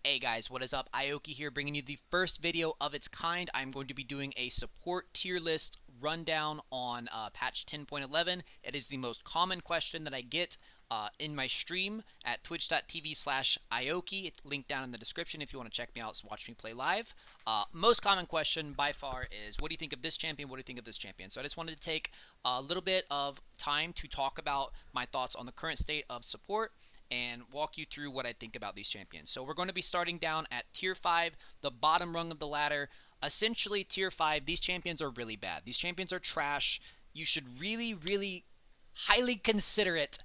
Hey guys, what is up? Ioki here, bringing you the first video of its kind. I'm going to be doing a support tier list rundown on patch 10.11. It is the most common question that I get in my stream at twitch.tv/Ioki. It's linked down in the description if you want to check me out, so watch me play live. Most common question by far is, what do you think of this champion? What do you think of this champion? So I just wanted to take a little bit of time to talk about my thoughts on the current state of support and walk you through what I think about these champions. So we're going to be starting down at Tier 5, the bottom rung of the ladder. Essentially, Tier 5, these champions are really bad. These champions are trash. You should really highly consider it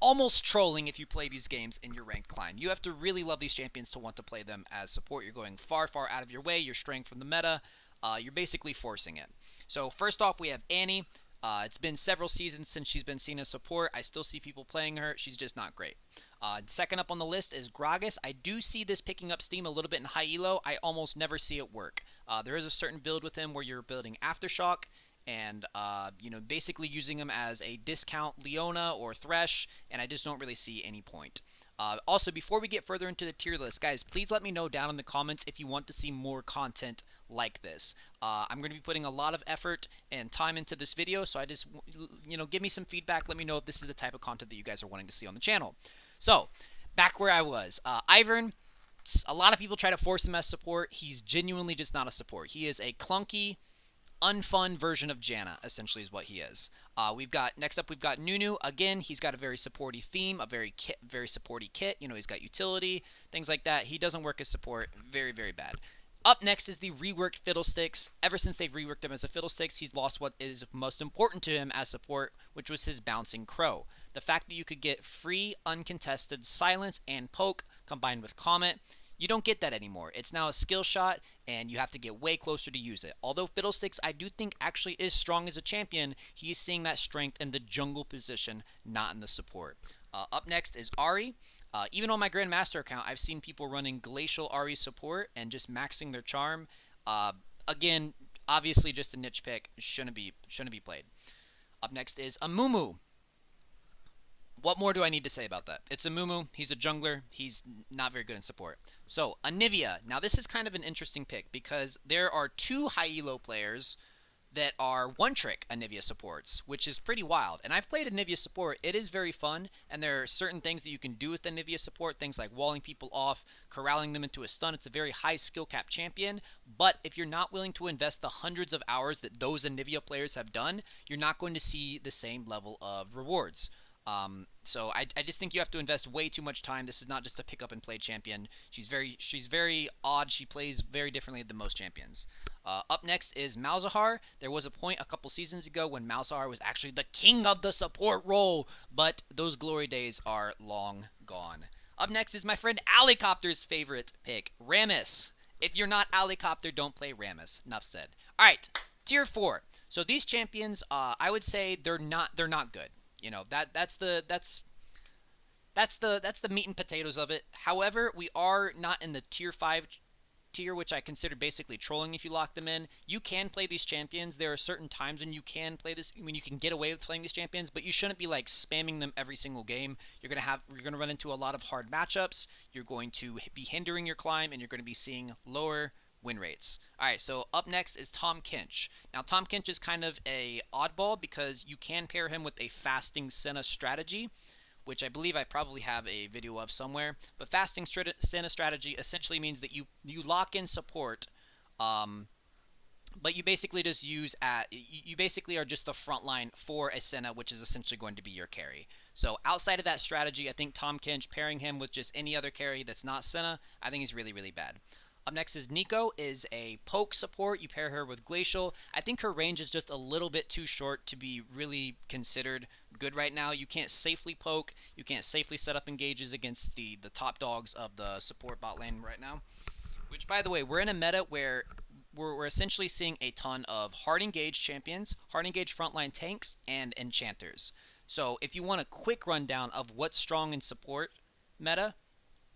almost trolling if you play these games in your ranked climb. You have to really love these champions to want to play them as support. You're going far out of your way. You're straying from the meta. You're basically forcing it. So first off, we have Annie. It's been several seasons since she's been seen as support. I still see people playing her. She's just not great. Second up on the list is Gragas. I do see this picking up steam a little bit in high elo. I almost never see it work. There is a certain build with him where you're building Aftershock and basically using him as a discount Leona or Thresh, and I just don't really see any point. Also, before we get further into the tier list, guys, please let me know down in the comments if you want to see more content like this. I'm going to be putting a lot of effort and time into this video, so I just, give me some feedback. Let me know if this is the type of content that you guys are wanting to see on the channel. So, back where I was. Ivern, a lot of people try to force him as support. He's genuinely just not a support. He is a clunky, unfun version of Janna, essentially, is what he is. Next up we've got Nunu. Again, he's got a very supporty theme, a very supporty kit. He's got utility, things like that. He doesn't work as support. Very bad. Up next is the reworked Fiddlesticks. Ever since they've reworked him as a Fiddlesticks, he's lost what is most important to him as support, which was his bouncing crow. The fact that you could get free, uncontested silence and poke combined with Comet, you don't get that anymore. It's now a skill shot, and you have to get way closer to use it. Although Fiddlesticks, I do think, actually is strong as a champion, he is seeing that strength in the jungle position, not in the support. Up next is Ahri. Even on my Grandmaster account, I've seen people running Glacial Ahri support and just maxing their charm. Again, obviously just a niche pick. Shouldn't be played. Up next is Amumu. What more do I need to say about that? It's Amumu. He's a jungler. He's not very good in support. So, Anivia. Now, this is kind of an interesting pick because there are two high elo players that are one-trick Anivia supports, which is pretty wild. And I've played Anivia support. It is very fun, and there are certain things that you can do with Anivia support, things like walling people off, corralling them into a stun. It's a very high skill cap champion, but if you're not willing to invest the hundreds of hours that those Anivia players have done, you're not going to see the same level of rewards. So I just think you have to invest way too much time. This is not just a pick up and play champion. She's very odd. She plays very differently than most champions. Up next is Malzahar. There was a point a couple seasons ago when Malzahar was actually the king of the support role, but those glory days are long gone. Up next is my friend Alicopter's favorite pick, Rammus. If you're not Alicopter, don't play Rammus. Enough said. All right, tier 4. So these champions, I would say they're not good. That's the meat and potatoes of it. However, we are not in the tier 5 tier, which I consider basically trolling if you lock them in. You can play these champions. There are certain times when you can play this, when you can get away with playing these champions, but you shouldn't be like spamming them every single game. You're gonna run into a lot of hard matchups. You're going to be hindering your climb, and you're going to be seeing lower win rates. Alright, so up next is Tahm Kench. Now, Tahm Kench is kind of a oddball because you can pair him with a fasting Senna strategy, which I believe I probably have a video of somewhere. But fasting Senna strategy essentially means that you lock in support, but you basically just you basically are just the front line for a Senna, which is essentially going to be your carry. So outside of that strategy, I think Tahm Kench, pairing him with just any other carry that's not Senna, I think he's really bad. Up next is Neeko, is a poke support. You pair her with Glacial. I think her range is just a little bit too short to be really considered good right now. You can't safely poke. You can't safely set up engages against the top dogs of the support bot lane right now. Which, by the way, we're in a meta where we're essentially seeing a ton of hard engaged champions, hard engaged frontline tanks, and enchanters. So if you want a quick rundown of what's strong in support meta,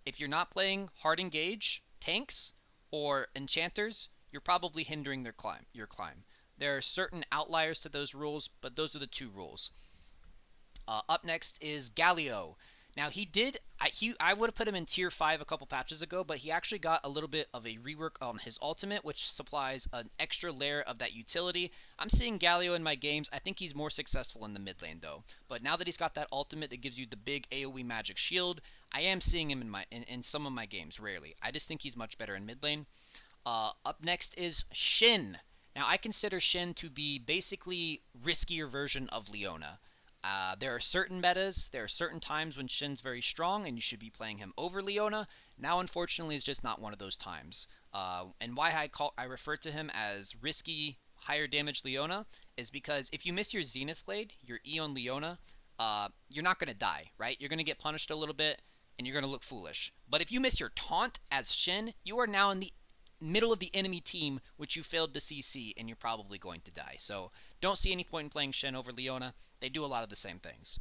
if you're not playing hard engage tanks or enchanters, you're probably hindering your climb. There are certain outliers to those rules, but those are the two rules. Up next is Galio. Now he did. I would have put him in tier 5 a couple patches ago, but he actually got a little bit of a rework on his ultimate, which supplies an extra layer of that utility. I'm seeing Galio in my games. I think he's more successful in the mid lane though. But now that he's got that ultimate that gives you the big AoE magic shield, I am seeing him in some of my games. Rarely. I just think he's much better in mid lane. Up next is Shin. Now I consider Shin to be basically riskier version of Leona. There are certain metas, there are certain times when Shin's very strong and you should be playing him over Leona. Now, unfortunately, is just not one of those times. And why I refer to him as risky, higher damage Leona is because if you miss your Zenith Blade, your Eon Leona, you're not going to die, right? You're going to get punished a little bit and you're going to look foolish. But if you miss your taunt as Shin, you are now in the middle of the enemy team, which you failed to CC, and you're probably going to die. So don't see any point in playing Shen over Leona. They do a lot of the same things.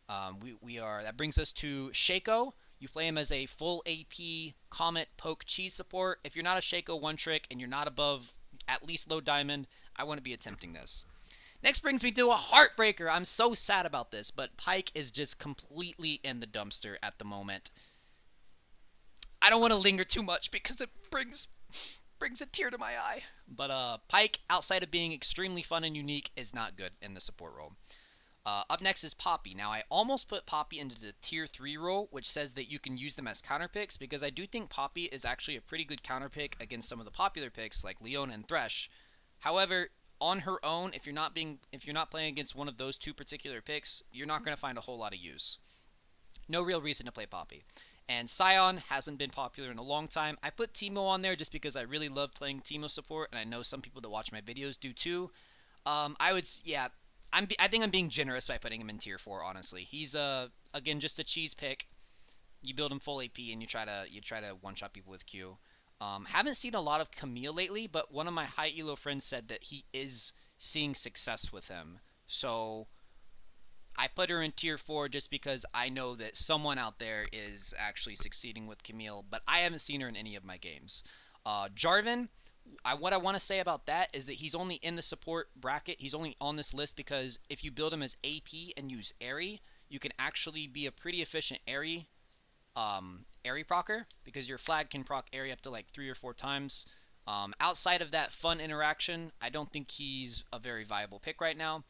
That brings us to Shaco. You play him as a full AP Comet Poke Cheese support. If you're not a Shaco one trick and you're not above at least low diamond, I wouldn't be attempting this. Next brings me to a heartbreaker. I'm so sad about this, but Pyke is just completely in the dumpster at the moment. I don't want to linger too much because it brings a tear to my eye. But Pyke, outside of being extremely fun and unique, is not good in the support role. Up next is Poppy. Now, I almost put Poppy into the tier 3 role, which says that you can use them as counter picks, because I do think Poppy is actually a pretty good counter pick against some of the popular picks like Leona and Thresh. However, on her own, if you're not playing against one of those two particular picks, you're not going to find a whole lot of use. No real reason to play Poppy. And Sion hasn't been popular in a long time. I put Teemo on there just because I really love playing Teemo support, and I know some people that watch my videos do too. I think I'm being generous by putting him in tier 4. Honestly, he's again just a cheese pick. You build him full AP and you try to one shot people with Q. Haven't seen a lot of Camille lately, but one of my high elo friends said that he is seeing success with him. So I put her in tier 4 just because I know that someone out there is actually succeeding with Camille, but I haven't seen her in any of my games. Jarvan, what I want to say about that is that he's only in the support bracket. He's only on this list because if you build him as AP and use Airy, you can actually be a pretty efficient Airy procer, because your flag can proc Airy up to like 3 or 4 times. Outside of that fun interaction, I don't think he's a very viable pick right now.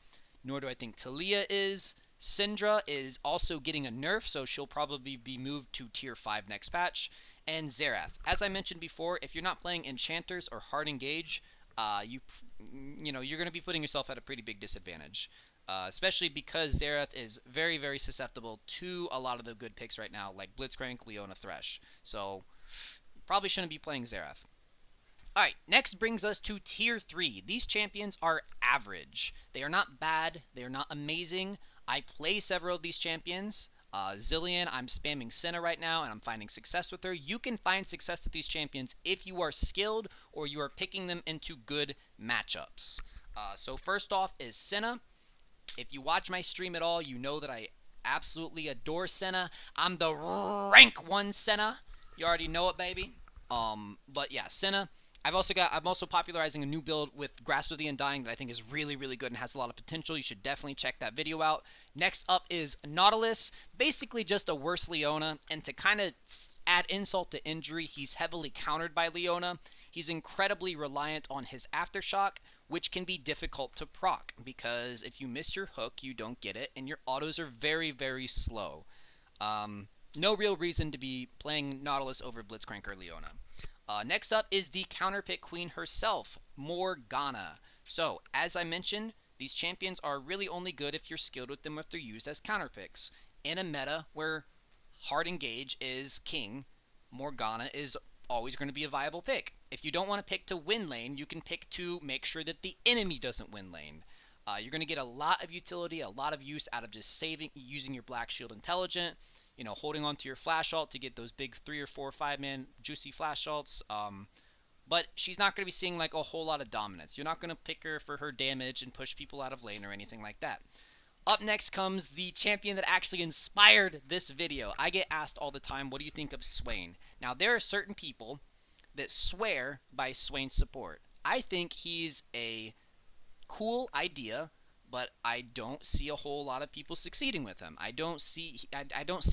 Nor do I think Taliyah is. Syndra is also getting a nerf, so she'll probably be moved to tier 5 next patch. And Xerath. As I mentioned before, if you're not playing Enchanters or Hard Engage, you're going to be putting yourself at a pretty big disadvantage. Especially because Xerath is very, very susceptible to a lot of the good picks right now, like Blitzcrank, Leona, Thresh. So, probably shouldn't be playing Xerath. Alright, next brings us to tier 3. These champions are average. They are not bad. They are not amazing. I play several of these champions. Zilean, I'm spamming Senna right now, and I'm finding success with her. You can find success with these champions if you are skilled or you are picking them into good matchups. So first off is Senna. If you watch my stream at all, you know that I absolutely adore Senna. I'm the rank 1 Senna. You already know it, baby. But yeah, Senna. I'm also popularizing a new build with Grasp of the Undying that I think is really, really good and has a lot of potential. You should definitely check that video out. Next up is Nautilus, basically just a worse Leona, and to kind of add insult to injury, he's heavily countered by Leona. He's incredibly reliant on his Aftershock, which can be difficult to proc, because if you miss your hook, you don't get it, and your autos are very, very slow. No real reason to be playing Nautilus over Blitzcrank or Leona. Next up is the counterpick queen herself, Morgana. So, as I mentioned, these champions are really only good if you're skilled with them if they're used as counterpicks. In a meta where Hard Engage is king, Morgana is always going to be a viable pick. If you don't want to pick to win lane, you can pick to make sure that the enemy doesn't win lane. You're going to get a lot of utility, a lot of use out of just using your Black Shield intelligent, holding on to your flash ult to get those big 3 or 4 or 5-man juicy flash ults. But she's not going to be seeing like a whole lot of dominance. You're not going to pick her for her damage and push people out of lane or anything like that. Up next comes the champion that actually inspired this video. I get asked all the time, what do you think of Swain? Now, there are certain people that swear by Swain's support. I think he's a cool idea, but I don't see a whole lot of people succeeding with him. I don't see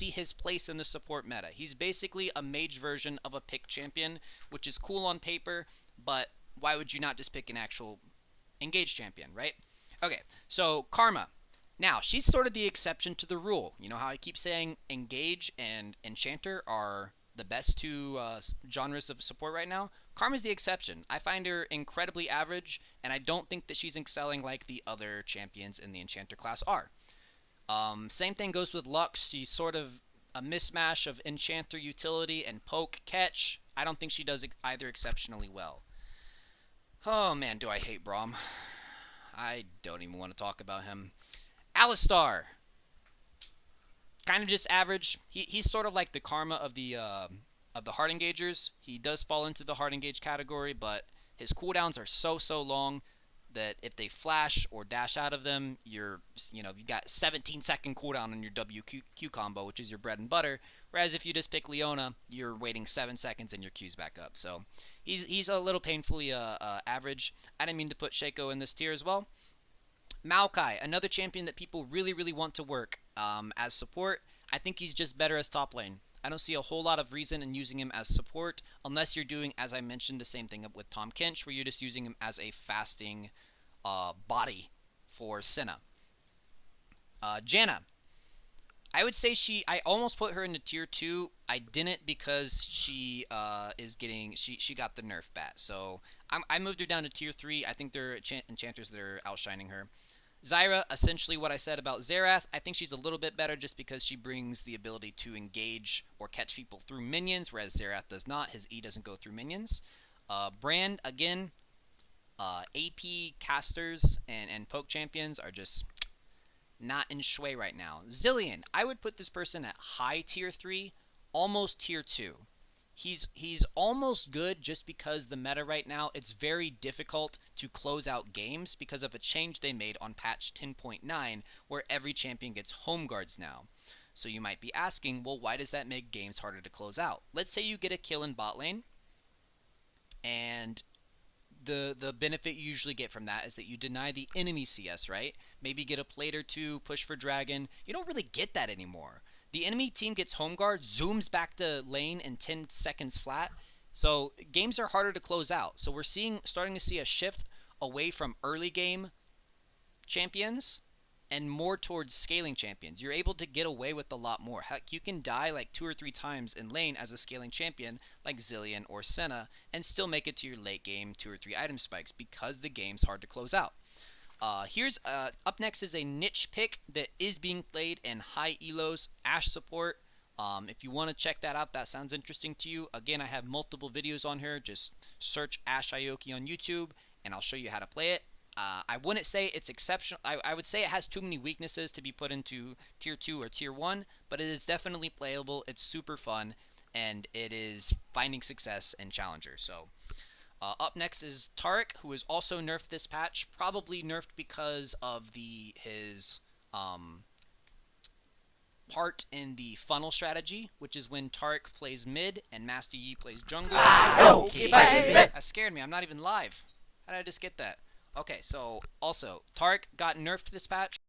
his place in the support meta. He's basically a mage version of a pick champion, which is cool on paper, but why would you not just pick an actual engage champion, right? Okay, so Karma. Now, she's sort of the exception to the rule. You know how I keep saying Engage and Enchanter are the best two genres of support right now? Karma's the exception. I find her incredibly average, and I don't think that she's excelling like the other champions in the Enchanter class are. Same thing goes with Lux. She's sort of a mismatch of Enchanter utility and poke catch. I don't think she does either exceptionally well. Oh man, do I hate Braum. I don't even want to talk about him. Alistar. Kind of just average. He's sort of like the Karma of the Heart Engagers. He does fall into the Heart Engage category, but his cooldowns are so long that if they flash or dash out of them, you got 17-second cooldown on your WQ combo, which is your bread and butter. Whereas if you just pick Leona, you're waiting 7 seconds and your Q's back up. So he's a little painfully average. I didn't mean to put Shaco in this tier as well. Maokai, another champion that people really want to work as support. I think he's just better as top lane. I don't see a whole lot of reason in using him as support unless you're doing, as I mentioned, the same thing with Tahm Kench, where you're just using him as a fasting body for Senna. Janna. I would say I almost put her into tier 2. I didn't because she got the nerf bat. So I moved her down to tier 3. I think there are enchanters that are outshining her. Zyra, essentially what I said about Xerath. I think she's a little bit better just because she brings the ability to engage or catch people through minions, whereas Xerath does not. His E doesn't go through minions. Brand, again, AP casters and poke champions are just not in shui right now. Zilean, I would put this person at high tier 3, almost tier 2. He's almost good just because the meta right now, it's very difficult to close out games because of a change they made on patch 10.9 where every champion gets home guards now. So you might be asking, well, why does that make games harder to close out? Let's say you get a kill in bot lane, and the benefit you usually get from that is that you deny the enemy CS, right? Maybe get a plate or two, push for dragon. You don't really get that anymore. The enemy team gets home guard, zooms back to lane in 10 seconds flat. So games are harder to close out. So we're starting to see a shift away from early game champions and more towards scaling champions. You're able to get away with a lot more. Heck, you can die like 2 or 3 times in lane as a scaling champion like Zilean or Senna and still make it to your late game 2 or 3 item spikes because the game's hard to close out. Up next is a niche pick that is being played in high elos, Ashe support. If you want to check that out, that sounds interesting to you. Again, I have multiple videos on here. Just search Ashe Ioki on YouTube, and I'll show you how to play it. I wouldn't say it's exceptional. I would say it has too many weaknesses to be put into tier 2 or tier 1, but it is definitely playable. It's super fun, and it is finding success in Challenger. So up next is Taric, who is also nerfed this patch. Probably nerfed because of his part in the funnel strategy, which is when Taric plays mid and Master Yi plays jungle. Okay, that scared me. I'm not even live. How did I just get that? Okay, so also, Taric got nerfed this patch.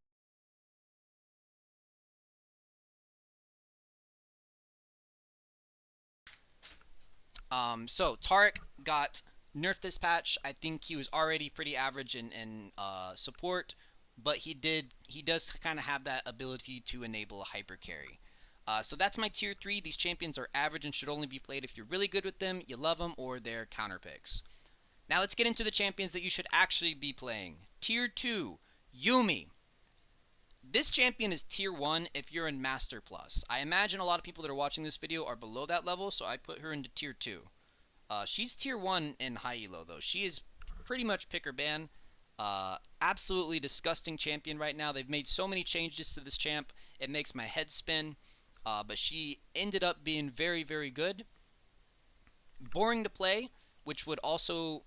So Taric got nerfed this patch. I think he was already pretty average in support, but he does kind of have that ability to enable a hyper carry. So that's my tier 3. These champions are average and should only be played if you're really good with them, you love them, or they're counter picks. Now let's get into the champions that you should actually be playing. Tier 2, Yuumi. This champion is tier 1 if you're in Master Plus. I imagine a lot of people that are watching this video are below that level, so I put her into tier 2. She's tier 1 in high elo though. She is pretty much pick or ban. Absolutely disgusting champion right now. They've made so many changes to this champ. It makes my head spin. But she ended up being very good. Boring to play, which would also...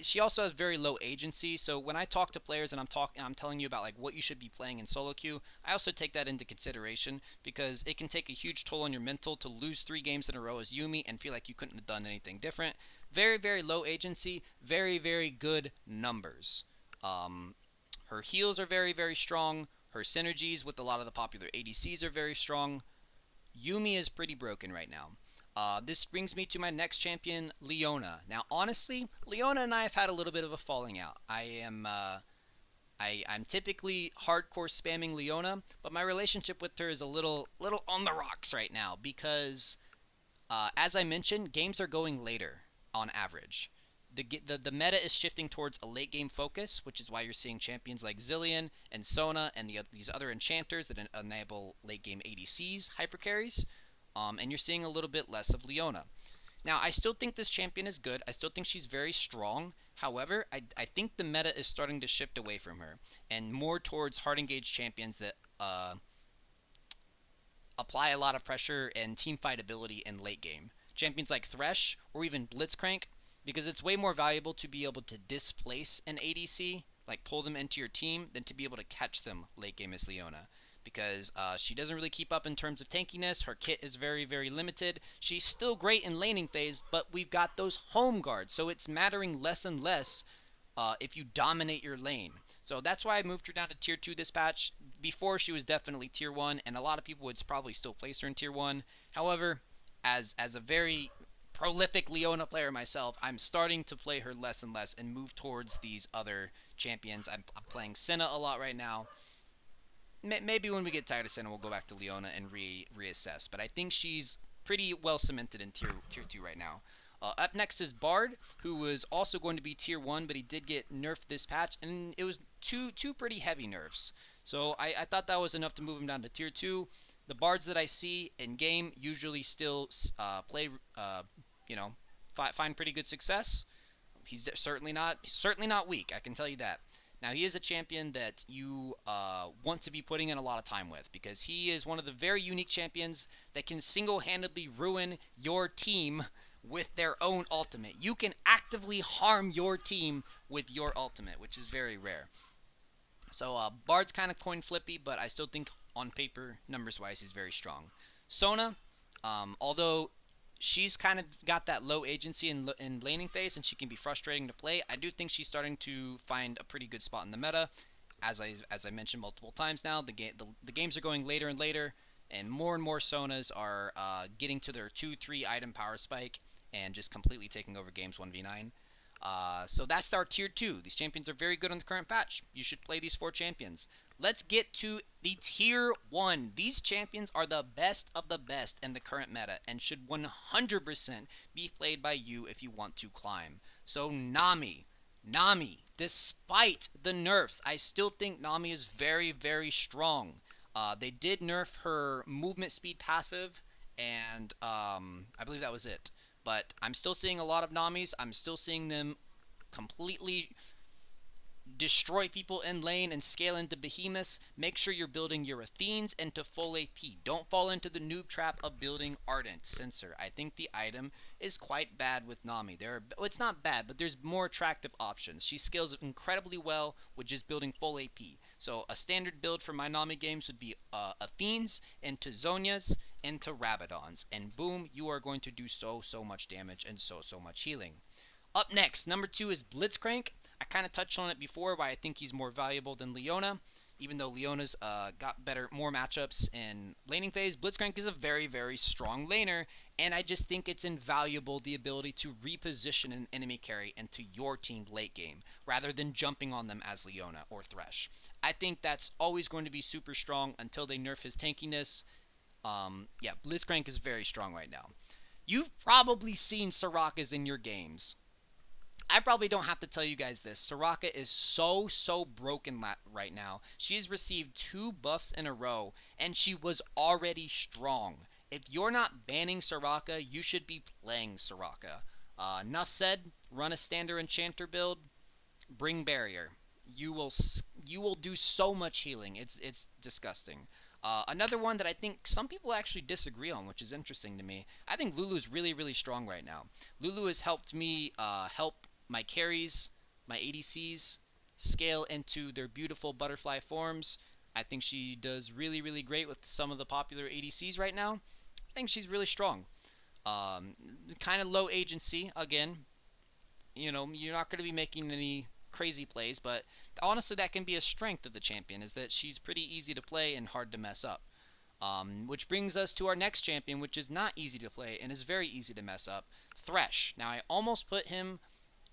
She also has very low agency, so when I talk to players and I'm telling you about like what you should be playing in solo queue, I also take that into consideration because it can take a huge toll on your mental to lose 3 games in a row as Yuumi and feel like you couldn't have done anything different. Very low agency, very good numbers. Her Her heals are very, very strong. Her synergies with a lot of the popular ADCs are very strong. Yumi is pretty broken right now. This brings me to my next champion, Leona. Now, honestly, Leona and I have had a little bit of a falling out. I'm typically hardcore spamming Leona, but my relationship with her is a little on the rocks right now because, as I mentioned, games are going later on average. The meta is shifting towards a late game focus, which is why you're seeing champions like Zilean and Sona and these other enchanters that enable late game ADCs, hyper carries, and you're seeing a little bit less of Leona. Now, I still think this champion is good. I still think she's very strong. However, I think the meta is starting to shift away from her and more towards hard engaged champions that apply a lot of pressure and team fight ability in late game. Champions like Thresh or even Blitzcrank, because it's way more valuable to be able to displace an ADC, like pull them into your team, than to be able to catch them late game as Leona. Because she doesn't really keep up in terms of tankiness. Her kit is very, very limited. She's still great in laning phase, but we've got those home guards, so it's mattering less and less if you dominate your lane. So that's why I moved her down to tier 2 this patch. Before, she was definitely tier 1, and a lot of people would probably still place her in tier 1. However, as a very prolific Leona player myself, I'm starting to play her less and less and move towards these other champions. I'm playing Senna a lot right now. Maybe when we get tired of Senna, we'll go back to Leona and reassess. But I think she's pretty well cemented in tier 2 right now. Up next is Bard, who was also going to be tier 1, but he did get nerfed this patch, and it was two pretty heavy nerfs. So I thought that was enough to move him down to tier 2. The Bards that I see in game usually still play, find pretty good success. He's certainly not weak, I can tell you that. Now, he is a champion that you want to be putting in a lot of time with because he is one of the very unique champions that can single-handedly ruin your team with their own ultimate. You can actively harm your team with your ultimate, which is very rare. So, Bard's kind of coin flippy, but I still think on paper, numbers-wise, he's very strong. Sona, although she's kind of got that low agency in laning phase, and she can be frustrating to play, I do think she's starting to find a pretty good spot in the meta. As I mentioned multiple times now, the games are going later and later, and more Sonas are getting to their 2-3 item power spike and just completely taking over games 1v9. So that's our tier 2. These champions are very good on the current patch. You should play these 4 champions. Let's get to the tier 1. These champions are the best of the best in the current meta and should 100% be played by you if you want to climb. So Nami, despite the nerfs, I still think Nami is very, very strong. They did nerf her movement speed passive, and I believe that was it. But I'm still seeing a lot of Namis. I'm still seeing them completely destroy people in lane and scale into behemoths. Make sure you're building your Athenes into full AP. Don't fall into the noob trap of building Ardent Censer. I think the item is quite bad with Nami. It's not bad, but there's more attractive options. She scales incredibly well with just building full AP. So a standard build for my Nami games would be Athenes into Zhonya's into Rabadons, and boom, you are going to do so much damage and so much healing. Up next, number 2 is Blitzcrank. I kind of touched on it before, why I think he's more valuable than Leona. Even though Leona's got more matchups in laning phase, Blitzcrank is a very, very strong laner, and I just think it's invaluable, the ability to reposition an enemy carry into your team late game, rather than jumping on them as Leona or Thresh. I think that's always going to be super strong until they nerf his tankiness. Blitzcrank is very strong right now. You've probably seen Soraka's in your games. I probably don't have to tell you guys this. Soraka is so broken right now. She's received 2 buffs in a row, and she was already strong. If you're not banning Soraka, you should be playing Soraka. Enough said. Run a standard enchanter build. Bring barrier. You will do so much healing. It's disgusting. Another one that I think some people actually disagree on, which is interesting to me. I think Lulu's really, really strong right now. Lulu has helped me help my carries, my ADCs, scale into their beautiful butterfly forms. I think she does really, really great with some of the popular ADCs right now. I think she's really strong. Kind of low agency, again. You know, you're not going to be making any crazy plays, but honestly, that can be a strength of the champion, is that she's pretty easy to play and hard to mess up. Which brings us to our next champion, which is not easy to play and is very easy to mess up, Thresh. Now, I almost put him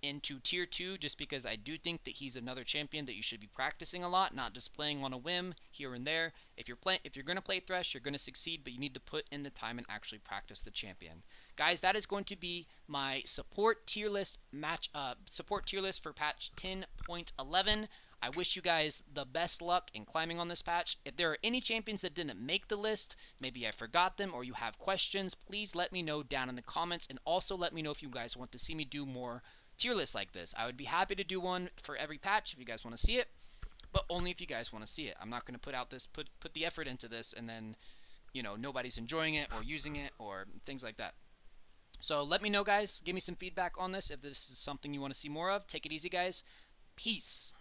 into tier 2 just because I do think that he's another champion that you should be practicing a lot, not just playing on a whim here and there. If you're going to play Thresh, you're going to succeed, but you need to put in the time and actually practice the champion. Guys, that is going to be my support tier list for patch 10.11. I wish you guys the best luck in climbing on this patch. If there are any champions that didn't make the list, maybe I forgot them, or you have questions, please let me know down in the comments, and also let me know if you guys want to see me do more tier lists like this. I would be happy to do one for every patch if you guys want to see it, but only if you guys want to see it. I'm not going to put the effort into this and then, nobody's enjoying it or using it or things like that. So let me know, guys. Give me some feedback on this if this is something you want to see more of. Take it easy, guys. Peace.